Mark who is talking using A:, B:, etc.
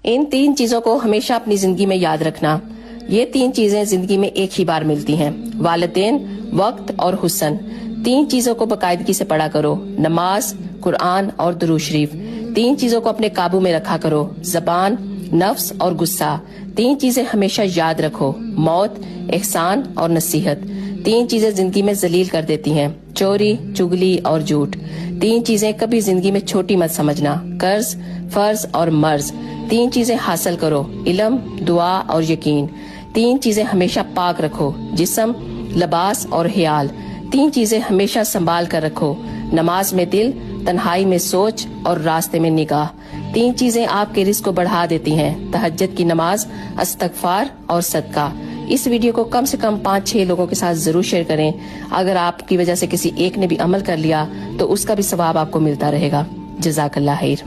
A: इन 3 चीजों को हमेशा अपनी जिंदगी में याद रखना। ये 3 चीजें जिंदगी में एक ही बार मिलती हैं, वालिदैन, वक्त और हुस्न। 3 चीजों को बाकायदगी से पढ़ा करो, नमाज, कुरान और दुरूद शरीफ। 3 चीजों को अपने काबू में रखा करो, जबान, नफ्स और गुस्सा। 3 चीजें हमेशा याद रखो, मौत, एहसान और नसीहत। 3 चीजें जिंदगी में जलील कर देती हैं, चोरी, चुगली और झूठ। 3 चीजें कभी जिंदगी में छोटी मत समझना, कर्ज, फर्ज और मर्ज। 3 चीजें हासिल करो, इल्म, दुआ और यकीन। 3 चीजें हमेशा पाक रखो, जिस्म, लिबास और ख्याल। 3 चीजें हमेशा संभाल कर रखो, नमाज में दिल, तन्हाई में सोच और रास्ते में निगाह। 3 चीजें आपके रिस्क को बढ़ा देती हैं, तहज्जुद की नमाज, इस्तगफार और सदका। इस वीडियो को कम से कम 5-6 लोगों के साथ जरूर शेयर करें। अगर आपकी वजह से किसी एक ने भी अमल कर लिया तो उसका भी सवाब आपको मिलता रहेगा। जज़ाकल्लाह खैर।